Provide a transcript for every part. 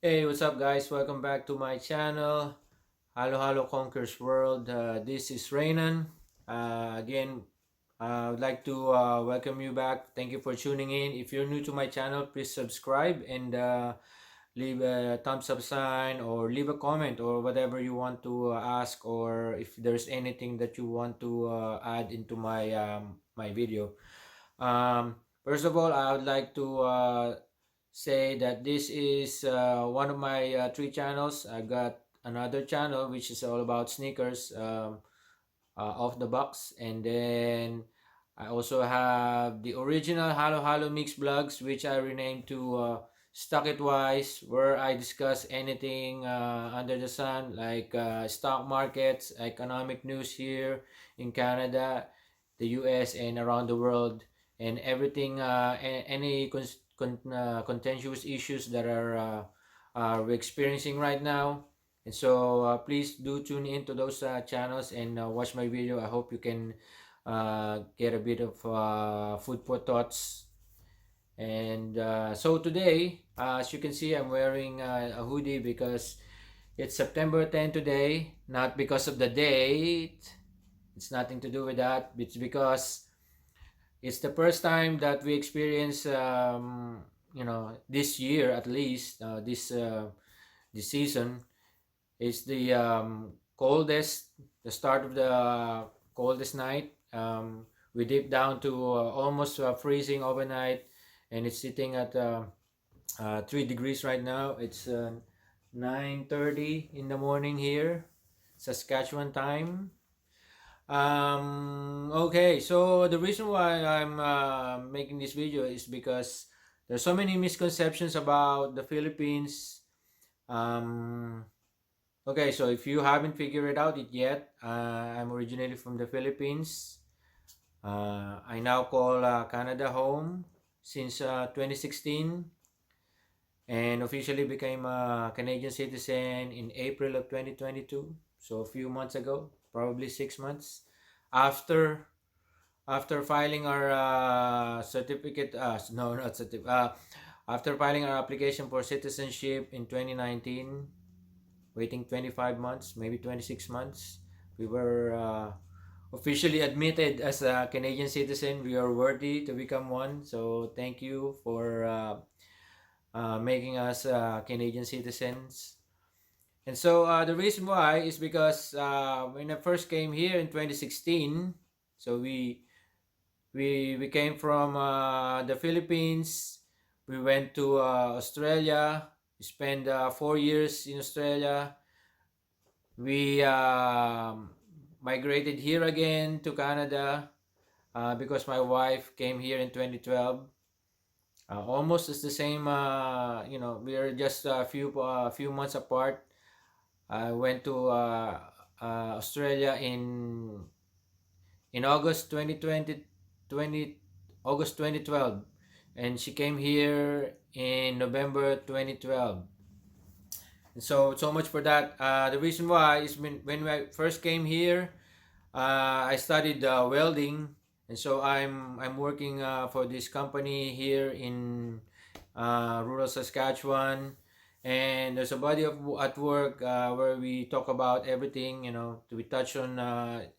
Hey, what's up, guys? Welcome back to my channel. Halo Conquers World. This is Raynan. Again, I would like to welcome you back. Thank you for tuning in. If you're new to my channel, please subscribe and leave a thumbs up sign or leave a comment or whatever you want to ask, or if there's anything that you want to add into my video. First of all, I would like to say that this is one of my three channels. I got another channel which is all about sneakers, off the box, and then I also have the original Halo Mix blogs, which I renamed to Stock It Wise, where I discuss anything under the sun, like stock markets, economic news here in Canada, the US, and around the world, and everything, any contentious issues that we're experiencing right now. And so please do tune into those channels and watch my video. I hope you can get a bit of food for thoughts. And so today, as you can see, I'm wearing a hoodie because it's September 10 today, not because of the date. It's nothing to do with that. It's because it's the first time that we experience, this year at least, this season is the coldest, the start of the coldest night. We dipped down to almost freezing overnight, and it's sitting at 3 degrees right now. It's 9:30 in the morning here, Saskatchewan time. Okay, so the reason why I'm making this video is because there's so many misconceptions about the Philippines. Um, Okay, so if you haven't figured it out yet, I'm originally from the Philippines. I now call Canada home since 2016 and officially became a Canadian citizen in April of 2022. So a few months ago, probably 6 months after filing our certificate. No, not certificate. After filing our application for citizenship in 2019, waiting 25 months, maybe 26 months. We were officially admitted as a Canadian citizen. We are worthy to become one. So thank you for making us Canadian citizens. And so the reason why is because when I first came here in 2016, so we came from the Philippines. We went to Australia. We spent 4 years in Australia. We migrated here again to Canada because my wife came here in 2012. Almost it's the same. We are just a few months apart. I went to Australia in August 2020, 20 August 2012, and she came here in November 2012. So much for that. The reason why is when I first came here, I studied welding, and so I'm working for this company here in rural Saskatchewan, and there's a body of at work where we talk about everything. We touch on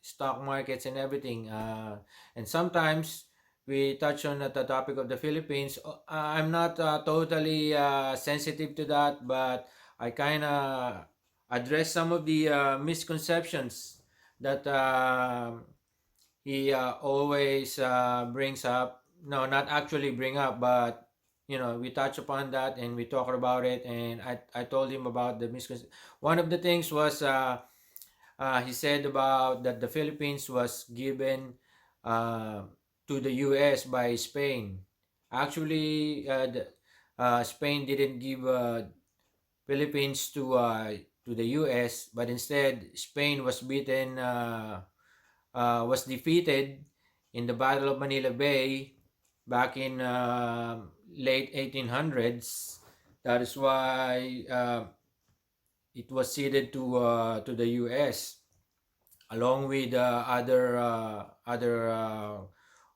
stock markets and everything, and sometimes we touch on the topic of the Philippines. I'm not totally sensitive to that, but I kind of address some of the misconceptions that he always brings up. No, not actually bring up, but we touch upon that and we talk about it. And I told him about the misconception. One of the things was he said about that the Philippines was given uh, to the U.S. by Spain. Actually, Spain didn't give Philippines to the U.S., but instead Spain was defeated in the Battle of Manila Bay back in late 1800s. That is why it was ceded to the U.S. along with other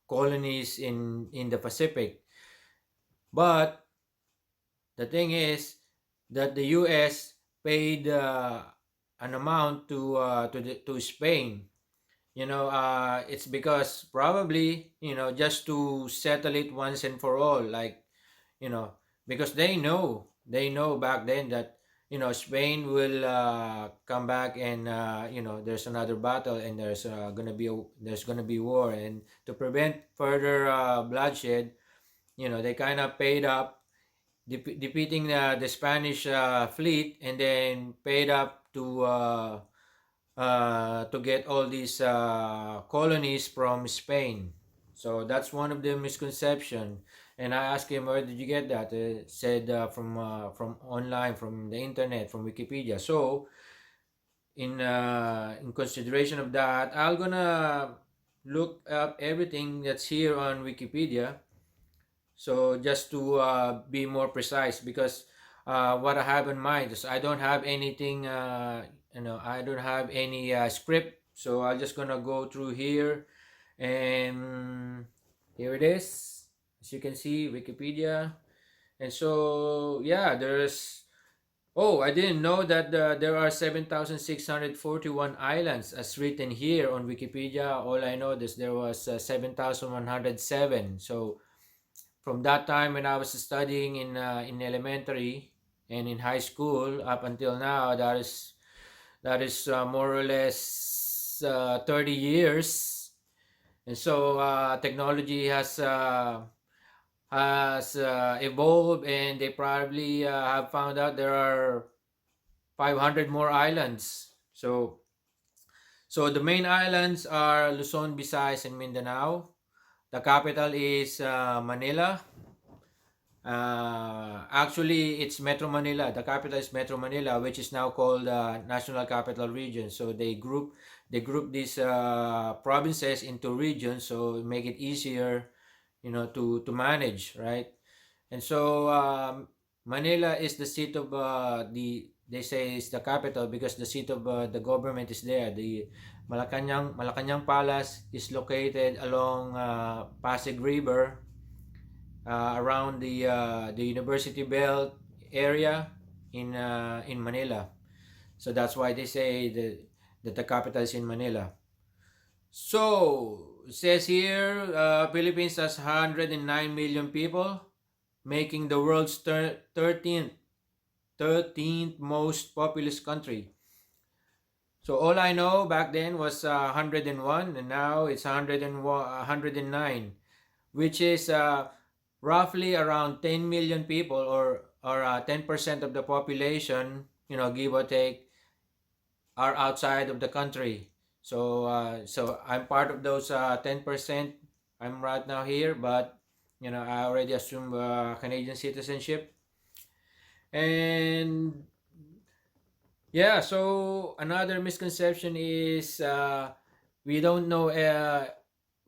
colonies in the Pacific. But the thing is, that the U.S. paid an amount to Spain. It's because probably, just to settle it once and for all, like, you know, because they know back then that, Spain will come back, and there's another battle, and there's gonna be war, and to prevent further bloodshed, they kind of paid up, defeating the Spanish fleet, and then paid up to get all these colonies from Spain. So that's one of the misconception. And I asked him, where did you get that? Said from online, from the internet, from Wikipedia. So in consideration of that, I'm gonna look up everything that's here on Wikipedia. So just to be more precise, because what I have in mind is I don't have anything, I don't have any script. So I'm just gonna go through here, and here it is. As you can see, Wikipedia. And so yeah, there's. Oh, I didn't know that there are 7,641 islands as written here on Wikipedia. All I know is there was 7,107. So from that time when I was studying in elementary and in high school up until now, that is more or less 30 years. And so technology has evolved, and they probably have found out there are 500 more islands. So the main islands are Luzon, Visayas, and Mindanao. The capital is Manila. Actually, it's Metro Manila. The capital is Metro Manila, which is now called National Capital Region. So they group these provinces into regions, so make it easier, to manage, right? And so Manila is the seat of the they say is the capital because the seat of the government is there. The Malacanang Palace is located along Pasig River, around the University Belt area in Manila. So that's why they say that the capital is in Manila. So it says here, Philippines has 109 million people, making the world's 13th most populous country. So all I know back then was 101, and now it's 109, which is roughly around 10 million people, or 10% of the population, give or take, are outside of the country. So I'm part of those 10%. I'm right now here, but I already assume Canadian citizenship. And yeah, so another misconception is we don't know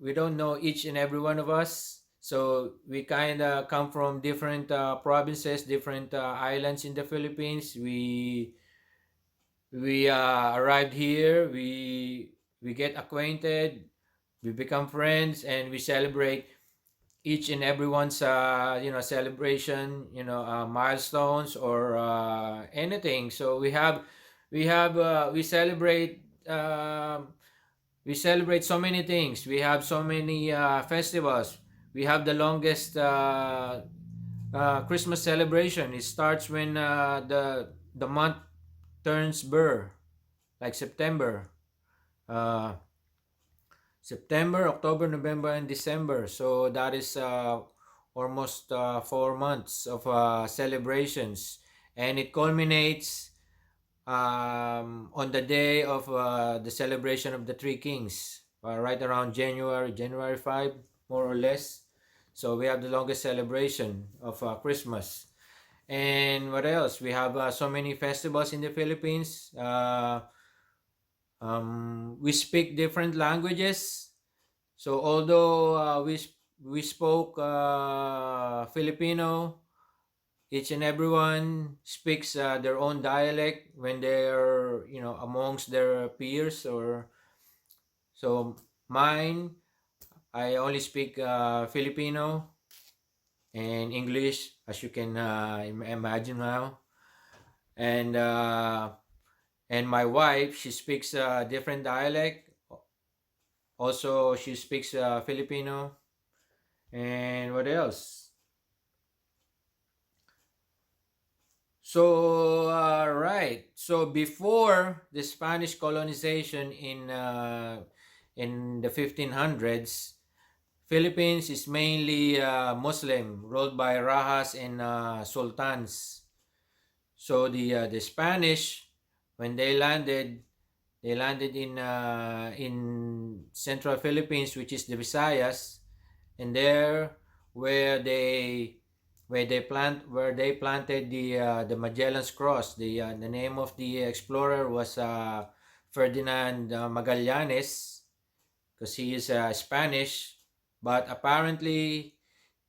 we don't know each and every one of us. So we kind of come from different provinces, different islands in the Philippines. We arrived here. We get acquainted. We become friends, and we celebrate each and everyone's celebration, milestones, or anything. So we celebrate so many things. We have so many festivals. We have the longest Christmas celebration. It starts when the month turns burr, like uh, September, October, November, and December. So that is almost 4 months of celebrations, and it culminates on the day of the celebration of the Three Kings, right around January 5, more or less. So we have the longest celebration of Christmas. And what else? We have so many festivals in the Philippines. We speak different languages. So although we spoke Filipino, each and everyone speaks their own dialect when they're amongst their peers. Or so mine, I only speak Filipino and English, as you can imagine now. and my wife, she speaks a different dialect. Also, she speaks Filipino. And what else? So, right. So before the Spanish colonization in the 1500s, Philippines is mainly Muslim, ruled by Rajas and sultans. So the Spanish, when they landed in central Philippines, which is the Visayas, and there where they where they planted the Magellan's Cross. The name of the explorer was Ferdinand Magallanes, because he is Spanish, but apparently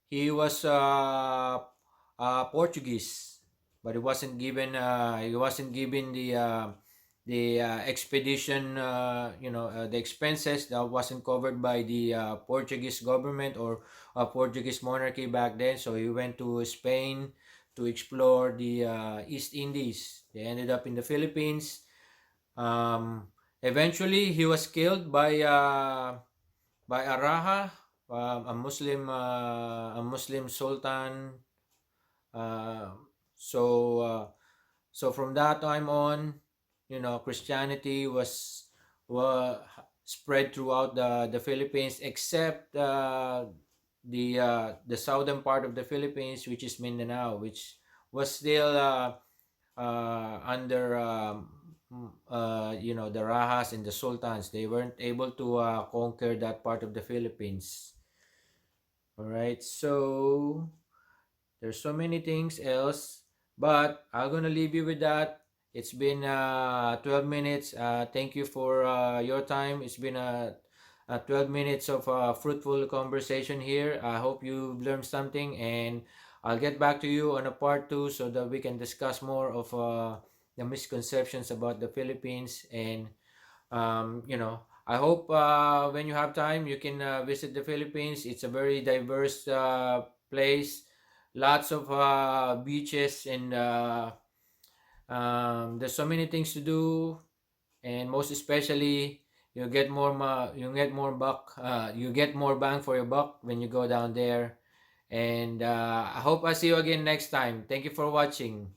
he was Portuguese, but he wasn't given the expedition, the expenses that wasn't covered by the Portuguese government or Portuguese monarchy back then. So he went to Spain to explore the East Indies. They ended up in the Philippines. Eventually, he was killed by Araha, a Muslim sultan. Uh, so uh, so from that time on, Christianity was spread throughout the Philippines, except the southern part of the Philippines, which is Mindanao, which was still under the Rahas and the Sultans. They weren't able to conquer that part of the Philippines. All right, so there's so many things else, but I'm gonna leave you with that. It's been 12 minutes. Thank you for your time. It's been 12 minutes of fruitful conversation here. I hope you learned something, and I'll get back to you on a part two so that we can discuss more of the misconceptions about the Philippines. And I hope when you have time, you can visit the Philippines. It's a very diverse place, lots of beaches, and there's so many things to do. And most especially, you get more bang for your buck when you go down there. And I hope I see you again next time. Thank you for watching.